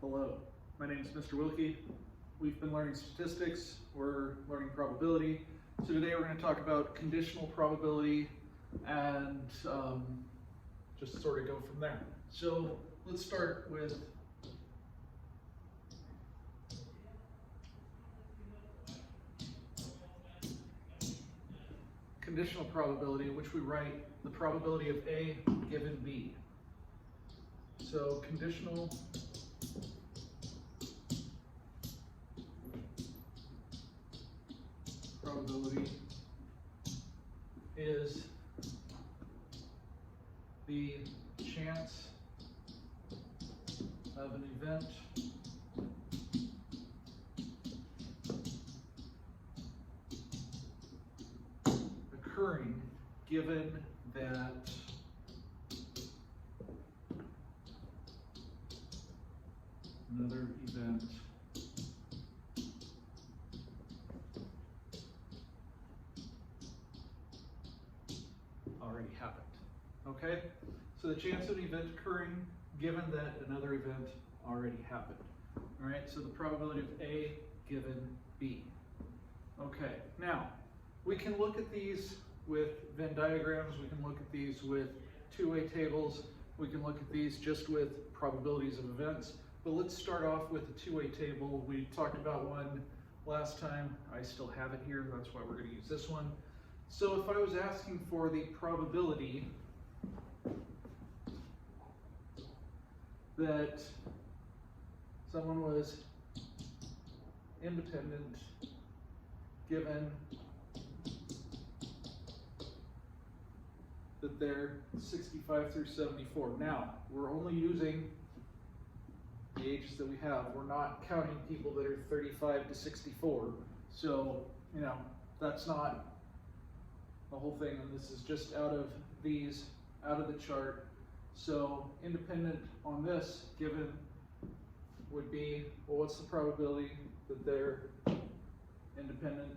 Hello, my name is Mr. Wilke. We've been learning statistics, we're learning probability. So today we're going to talk about conditional probability and just sort of go from there. So let's start with conditional probability, which we write the probability of A given B. So conditional probability is the chance of an event occurring given that another event already happened. Okay? So the chance of an event occurring given that another event already happened. All right, so the probability of A given B. Okay, now we can look at these with Venn diagrams, we can look at these with two-way tables, we can look at these just with probabilities of events, but let's start off with the two-way table. We talked about one last time. I still have it here, that's why we're going to use this one. So if I was asking for the probability that someone was independent given that they're 65 through 74. Now, we're only using the ages that we have. We're not counting people that are 35 to 64. So, you know, that's not the whole thing, and this is just out of these, out of the chart. So independent on this given would be, well, what's the probability that they're independent?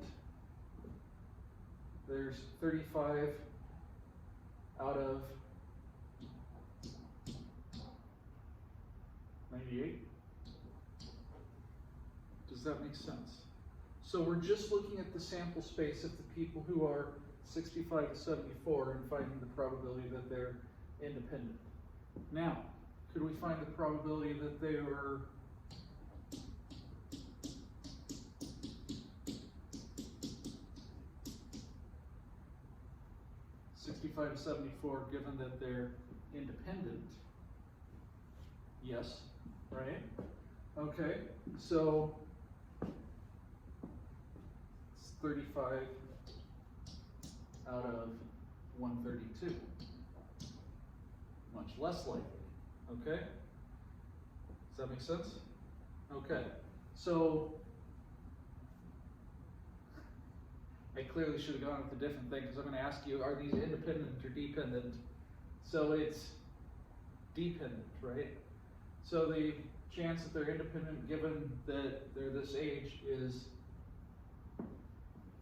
There's 35 out of 98. Does that make sense? So we're just looking at the sample space of the people who are 65 to 74 and finding the probability that they're independent. Now, could we find the probability that they were to 74 given that they're independent? Yes, right? Okay, so it's 35 out of 132. Much less likely, okay? Does that make sense? Okay, so I clearly should have gone with a different thing because I'm going to ask you, are these independent or dependent? So it's dependent, right? So the chance that they're independent given that they're this age is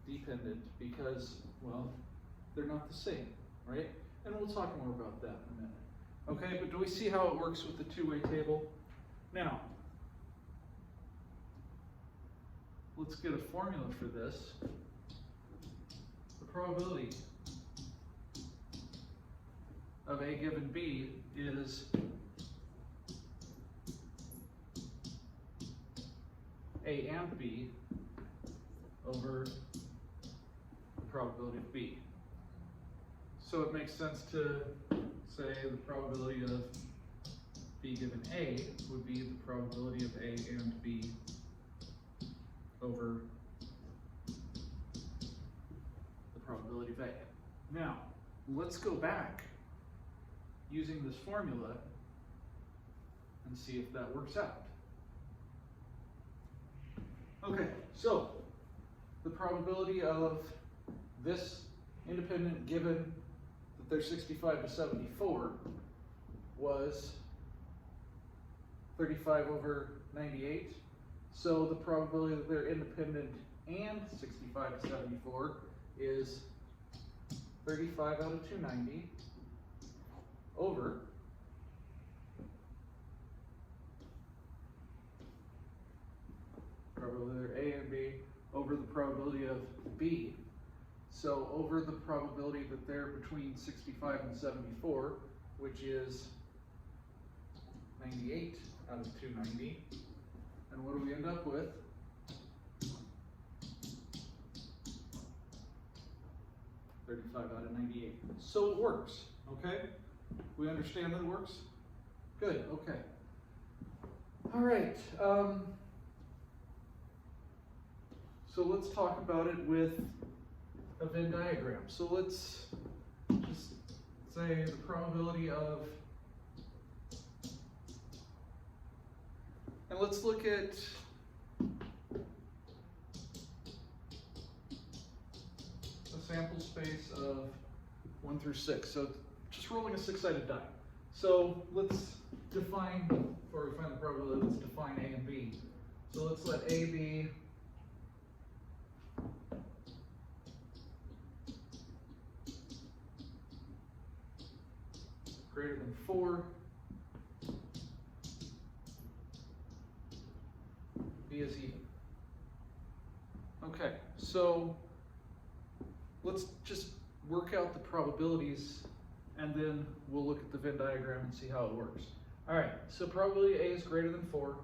dependent because, well, they're not the same, right? And we'll talk more about that in a minute. Okay, but do we see how it works with the two-way table? Now, let's get a formula for this. The probability of A given B is A and B over the probability of B. So it makes sense to say the probability of B given A would be the probability of A and B over the probability of A. Now, let's go back using this formula and see if that works out. Okay, so the probability of this independent given that they're 65 to 74 was 35 over 98. So the probability that they're independent and 65 to 74 is 35 out of 290 over probability of A and B over the probability of B. So over the probability that they're between 65 and 74, which is 98 out of 290. And what do we end up with? 35 out of 98. So it works, okay? We understand that it works? Good, okay. All right, so let's talk about it with a Venn diagram. So let's just say the probability of, and let's look at a sample space of 1 through 6. So just rolling a 6-sided die. So let's define, before we find the probability, let's define A and B. So let's let A be greater than 4, B is even. Okay, so let's just work out the probabilities and then we'll look at the Venn diagram and see how it works. All right, so probability A is greater than 4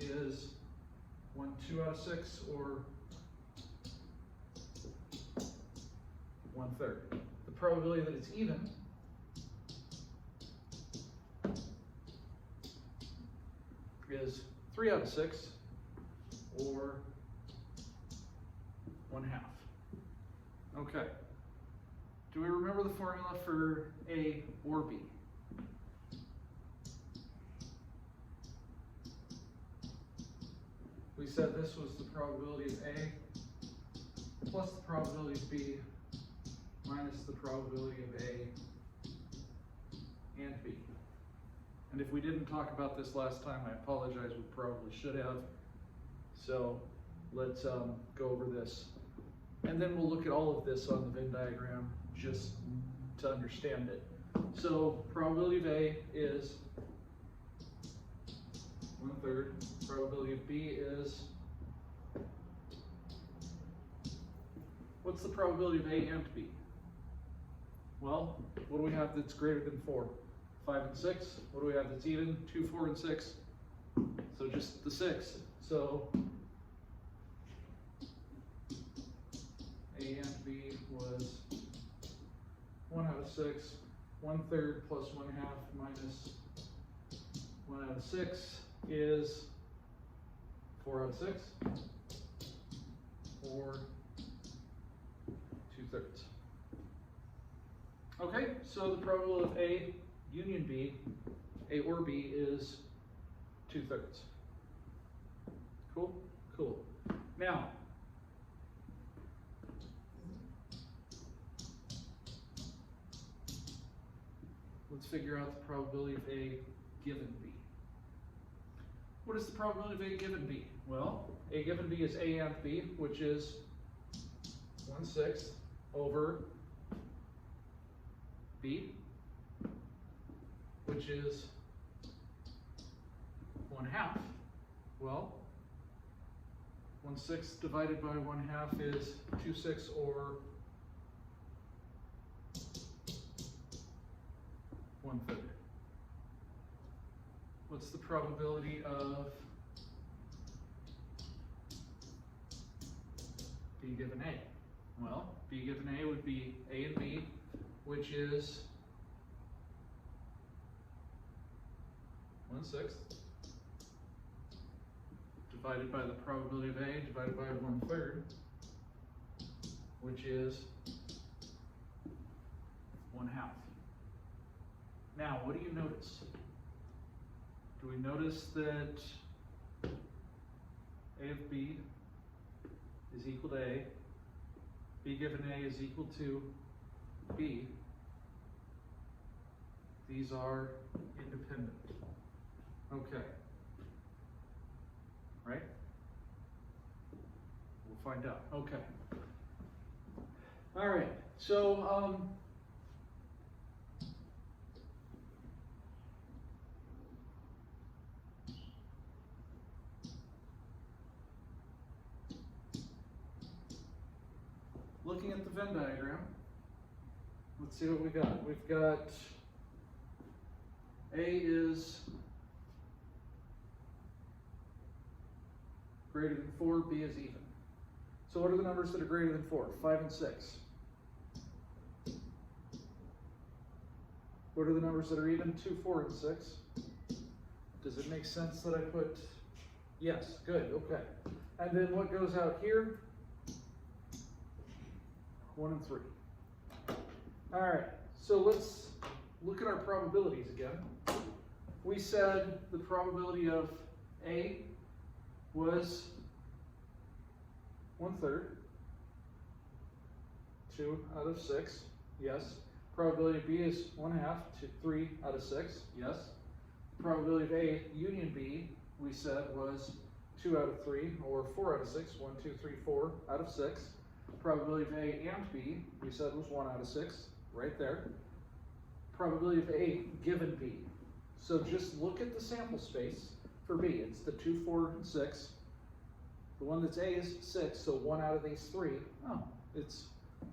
is 2 out of 6 or 1/3. The probability that it's even is 3 out of 6 or 1/2. Okay. Do we remember the formula for A or B? We said this was the probability of A plus the probability of B minus the probability of A and B. And if we didn't talk about this last time, I apologize, we probably should have. So let's go over this. And then we'll look at all of this on the Venn diagram just to understand it. So probability of A is 1/3. Probability of B is, what's the probability of A and B? Well, what do we have that's greater than 4? 5 and 6. What do we have that's even? 2, 4, and 6. So just the 6. So A and B was 1 out of 6. 1/3 plus 1/2 minus 1 out of 6 is 4 out of 6, or 2/3. Okay, so the probability of A union B, A or B, is 2/3. Cool? Cool. Now, let's figure out the probability of A given B. What is the probability of A given B? Well, A given B is A and B, which is 1/6 over B, which is 1/2. Well, 1/6 divided by 1/2 is 2/6 or 1/3. What's the probability of B given A? Well, B given A would be A and B, which is 1/6 divided by the probability of A divided by 1/3, which is 1/2. Now, what do you notice? Do we notice that A of B is equal to A, B given A is equal to B? These are independent. Okay. Right? We'll find out. Okay. All right. So, Venn diagram. Let's see what we got. We've got A is greater than 4, B is even. So what are the numbers that are greater than 4? 5 and 6. What are the numbers that are even? 2, 4, and 6. Does it make sense that I put, yes, good, okay. And then what goes out here? 1 and 3. All right, so let's look at our probabilities again. We said the probability of A was 1/3, 2 out of 6, yes. Probability of B is 1/2 to 3 out of 6, yes. Probability of A union B, we said, was 2 out of 3, or 4 out of 6, 1, 2, 3, 4 out of 6. Probability of A and B, we said, was 1 out of 6, right there. Probability of A given B. So just look at the sample space for B. It's the 2, 4, and 6. The one that's A is 6, so 1 out of these 3, oh, it's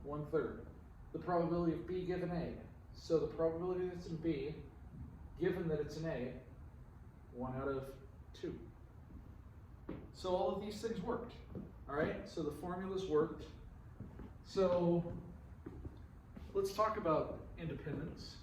1/3. The probability of B given A. So the probability that's in B, given that it's an A, 1 out of 2. So all of these things worked. All right, so the formulas worked. So let's talk about independence.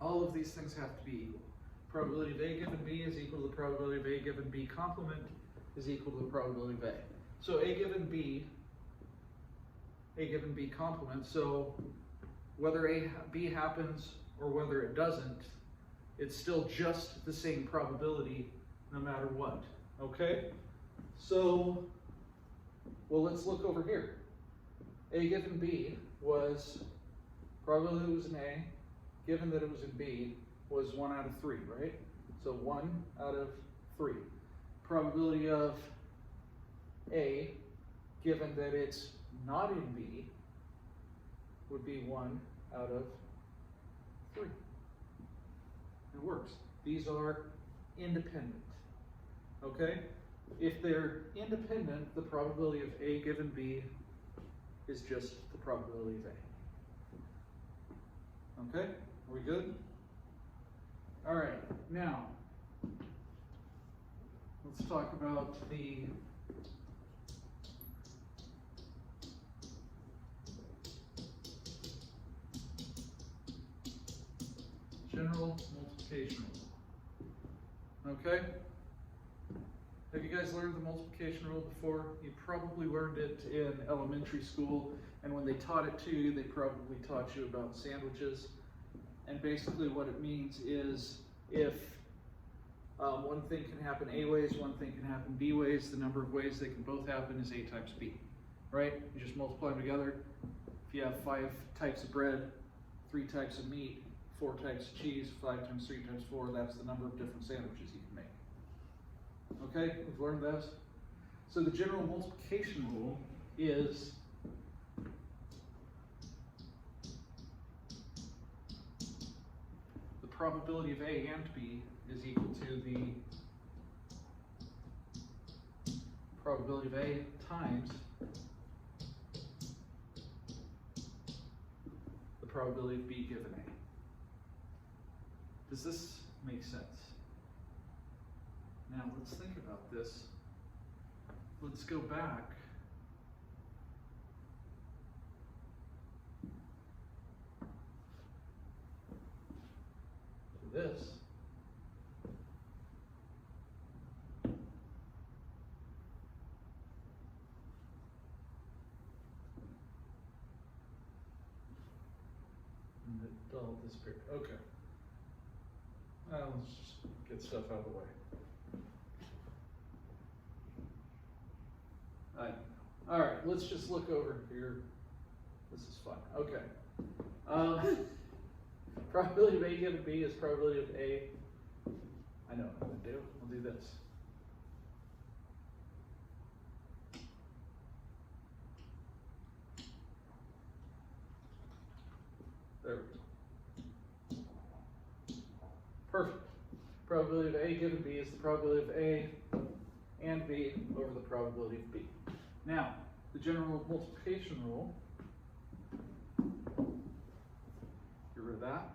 All of these things have to be equal. Probability of A given B is equal to the probability of A given B complement is equal to the probability of A. So A given B complement, so whether B happens or whether it doesn't, it's still just the same probability no matter what, okay? So, well, let's look over here. A given B was, probability that it was an A, given that it was in B, was 1 out of 3, right? So 1 out of 3. Probability of A, given that it's not in B, would be 1 out of 3. It works. These are independent, okay? If they're independent, the probability of A given B is just the probability of A. Okay? Are we good? All right, now, let's talk about the general multiplication rule. Okay? Have you guys learned the multiplication rule before? You probably learned it in elementary school, and when they taught it to you, they probably taught you about sandwiches. And basically what it means is if one thing can happen A ways, one thing can happen B ways, the number of ways they can both happen is A times B, right? You just multiply them together. If you have 5 types of bread, 3 types of meat, 4 types of cheese, 5 times 3 times 4, that's the number of different sandwiches you can make. Okay, we've learned those. So the general multiplication rule is probability of A and B is equal to the probability of A times the probability of B given A. Does this make sense? Now let's think about this. Let's go back to this. And it all disappeared. Okay. Let's just get stuff out of the way. All right, let's just look over here. This is fun. Okay. Probability of A given B is probability of A. I know what I'm going to do. We'll do this. Probability of A given B is the probability of A and B over the probability of B. Now, the general multiplication rule, get rid of that.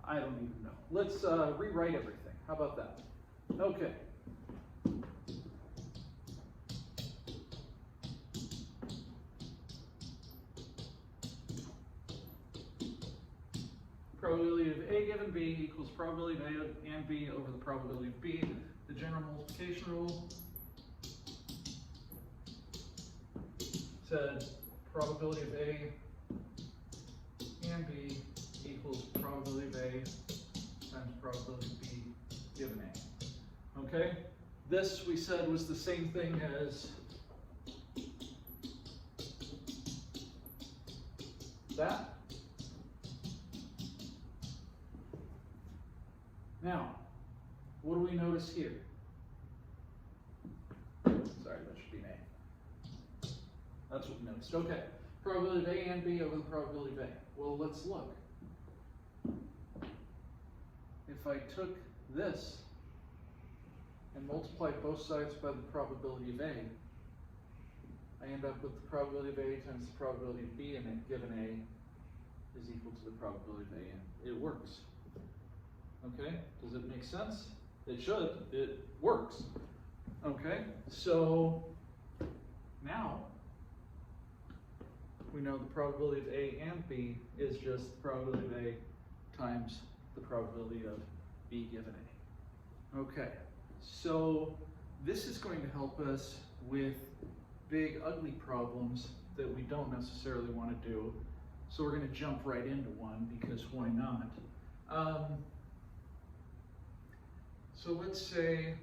I don't even know. Let's rewrite everything. How about that? Okay. Probability of A given B equals probability of A and B over the probability of B. The general multiplication rule said probability of A and B equals probability of A times probability of B given A. Okay? This we said was the same thing as that. Now, what do we notice here? Sorry, that should be an A. That's what we noticed. Okay. Probability of A and B over the probability of A. Well, let's look. If I took this and multiplied both sides by the probability of A, I end up with the probability of A times the probability of B, and a given A is equal to the probability of A, and it works. Okay, does it make sense? It should, it works. Okay, so now we know the probability of A and B is just the probability of A times the probability of B given A. Okay, so this is going to help us with big, ugly problems that we don't necessarily want to do. So we're going to jump right into one, because why not? So let's say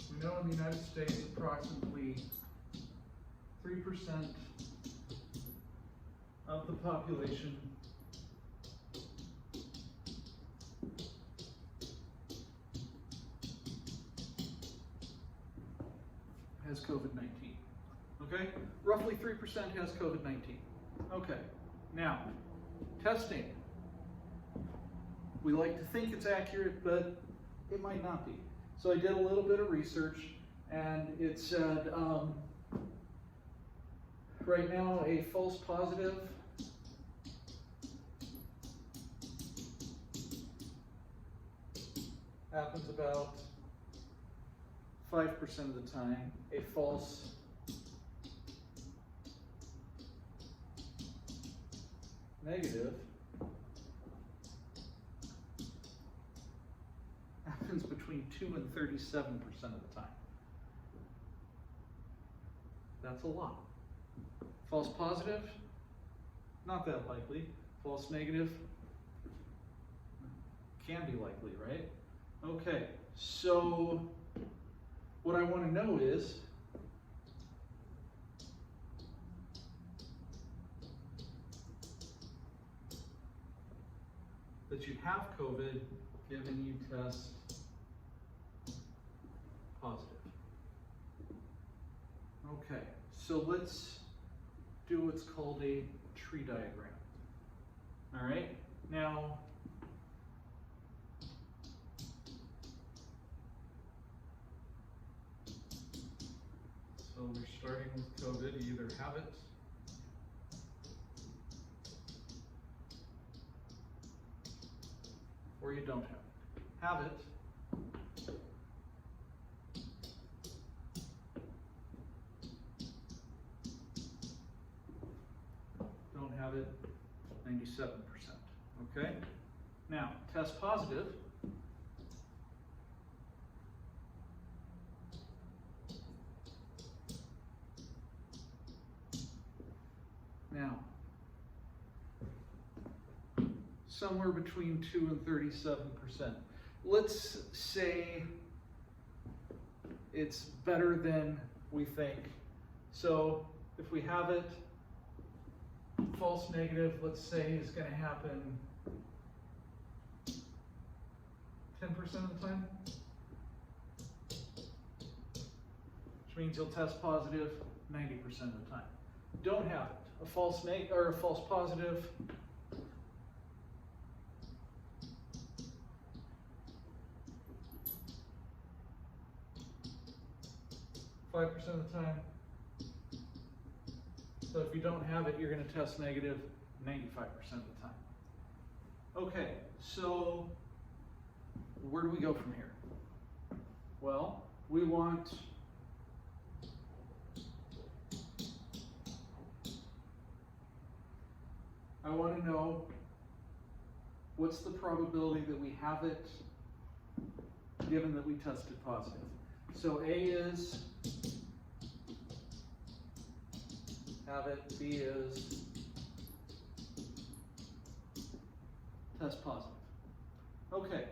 we know in the United States approximately 3% of the population has COVID-19. Okay, roughly 3% has COVID-19. Okay, now, testing. We like to think it's accurate, but it might not be. So I did a little bit of research, and it said, right now a false positive happens about 5% of the time. A false negative happens between 2 and 37% of the time. That's a lot. False positive, not that likely. False negative, can be likely, right? Okay, so what I want to know is, that you have COVID given you test positive. Okay, so let's do what's called a tree diagram. All right, now so we're starting with COVID. You either have it or you don't have it. Have it, don't have it, 97%. Okay? Now, test positive. Now, somewhere between 2 and 37%. Let's say it's better than we think. So if we have it, false negative, let's say, is going to happen 10% of the time. which means you'll test positive 90% of the time. Don't have it. A false negative or a false positive, $5 of the time. So if you don't have it, you're going to test negative 95% of the time. Okay, so where do we go from here? Well, we want I want to know what's the probability that we have it given that we tested positive. So A is have it, B is test positive. Okay,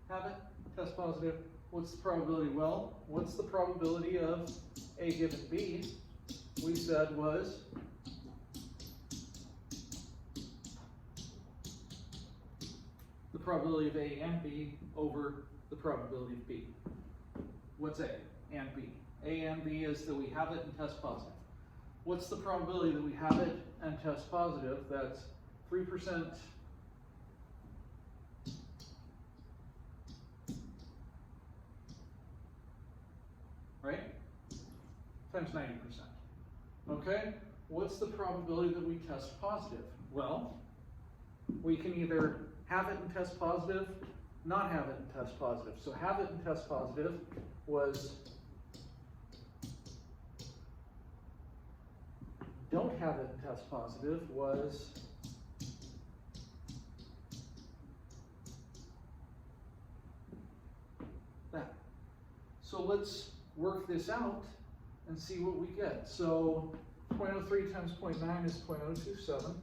have it, test positive. What's the probability? Well, what's the probability of A given B? We said was the probability of A and B over the probability of B. What's A and B? A and B is that we have it and test positive. What's the probability that we have it and test positive? That's 3%. Right? Times 90%. Okay? What's the probability that we test positive? Well, we can either have it and test positive, not have it and test positive. So have it and test positive was don't have it and test positive was that. So let's work this out and see what we get. So 0.03 times 0.9 is 0.027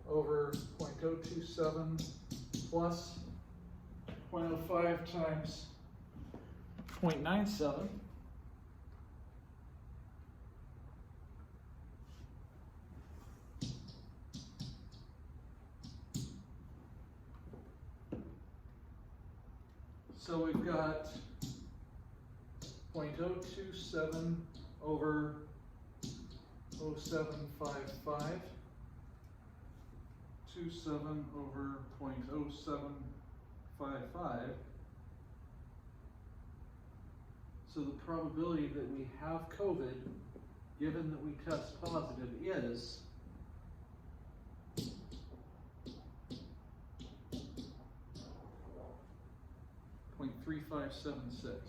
over 0.027 plus 0.05 times 0.97. So we've got 0.027 over 0.0755, 27 over 0.0755. So the probability that we have COVID, given that we test positive, is 0.3576.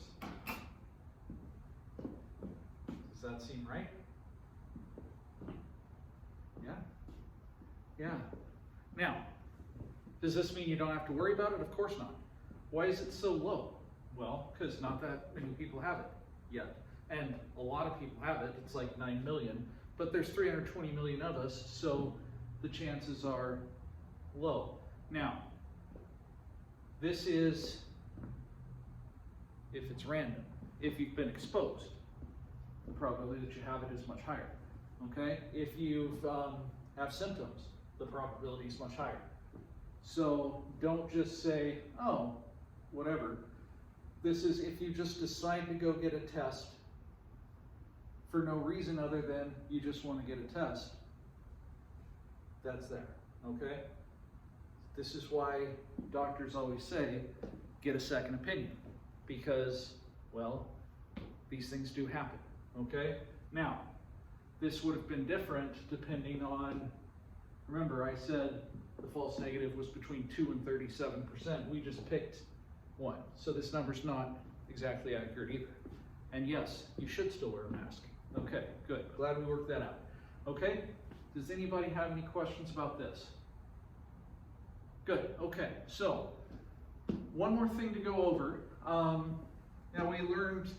Does that seem right? Yeah? Yeah. Now, does this mean you don't have to worry about it? Of course not. Why is it so low? Well, because not that many people have it yet. And a lot of people have it. It's like 9 million. But there's 320 million of us, so the chances are low. Now, this is if it's random. If you've been exposed, the probability that you have it is much higher. Okay? If you have symptoms, the probability is much higher. So don't just say, oh, whatever. This is if you just decide to go get a test for no reason other than you just want to get a test. That's there. Okay? This is why doctors always say, get a second opinion. Because, well, these things do happen. Okay? Now, this would have been different depending on, remember I said the false negative was between 2 and 37%. We just picked one. So this number's not exactly accurate either. And yes, you should still wear a mask. Okay, good. Glad we worked that out. Okay? Does anybody have any questions about this? Good. Okay, so one more thing to go over. Now we learned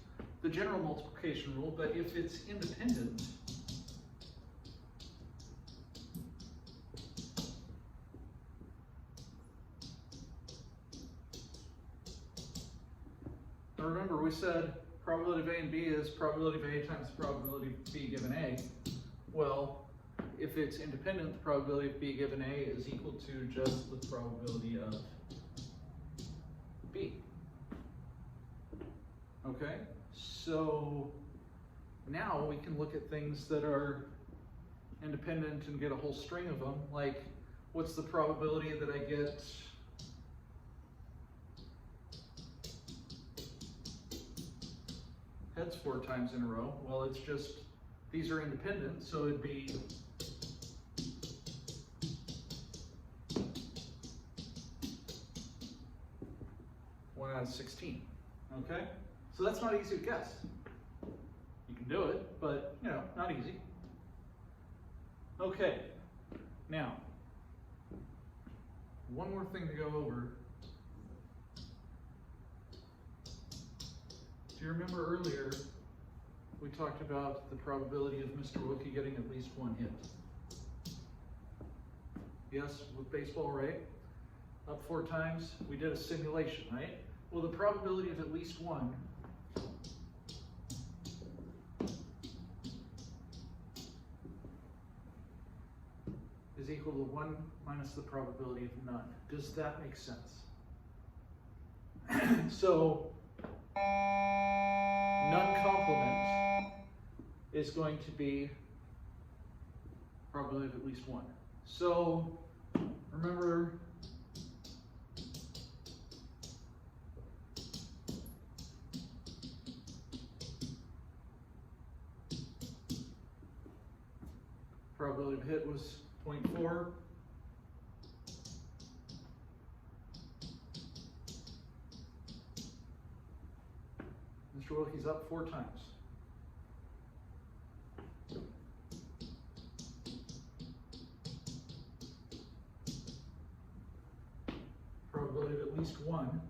the general multiplication rule, but if it's independent, now remember we said probability of A and B is probability of A times the probability of B given A. Well, if it's independent, the probability of B given A is equal to just the probability of B. Okay, so Now we can look at things that are independent and get a whole string of them, like what's the probability that I get heads 4 times in a row? Well, it's just, these are independent, so it'd be one out of 16, okay? So that's not easy to guess. You can do it, but, you know, not easy. Okay, now, one more thing to go over. Do you remember earlier we talked about the probability of Mr. Wilke getting at least 1 hit? Yes, with baseball, right? Up 4 times, we did a simulation, right? Well, the probability of at least 1 is equal to 1 minus the probability of none. Does that make sense? So, none complement is going to be probability of at least 1. So, remember, probability of hit was 0.4. Mr. Wilke's up 4 times. Probability of at least 1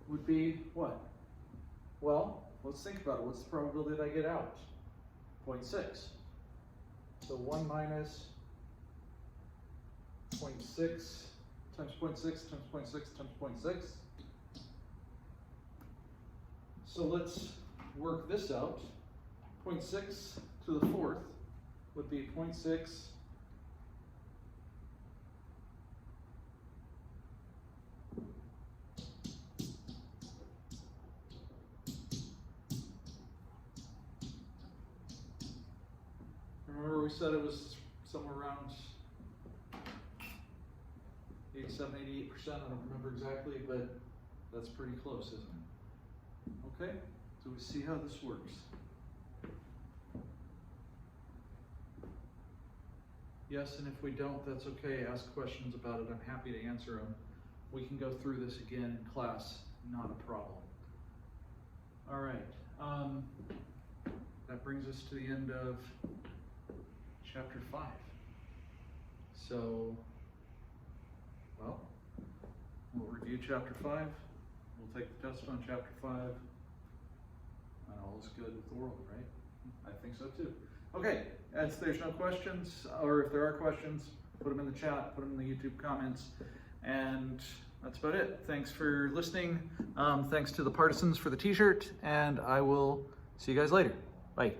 would be what? Well, let's think about it. What's the probability that I get out? 0.6. So 1 minus 0.6 times 0.6 times 0.6 times 0.6. So let's work this out. 0.6 to the 4th would be 0.6 Remember we said it was somewhere around 87, 88%, I don't remember exactly, but that's pretty close, isn't it? Okay, so we see how this works. Yes, and if we don't, that's okay. Ask questions about it. I'm happy to answer them. We can go through this again in class, not a problem. All right, that brings us to the end of chapter 5. So, well, we'll review chapter 5. We'll take the test on chapter 5. And all is good with the world, right? I think so too. Okay, if there's no questions, or if there are questions, put them in the chat, put them in the YouTube comments, and that's about it. Thanks for listening. Thanks to the Partisans for the t-shirt, and I will see you guys later. Bye.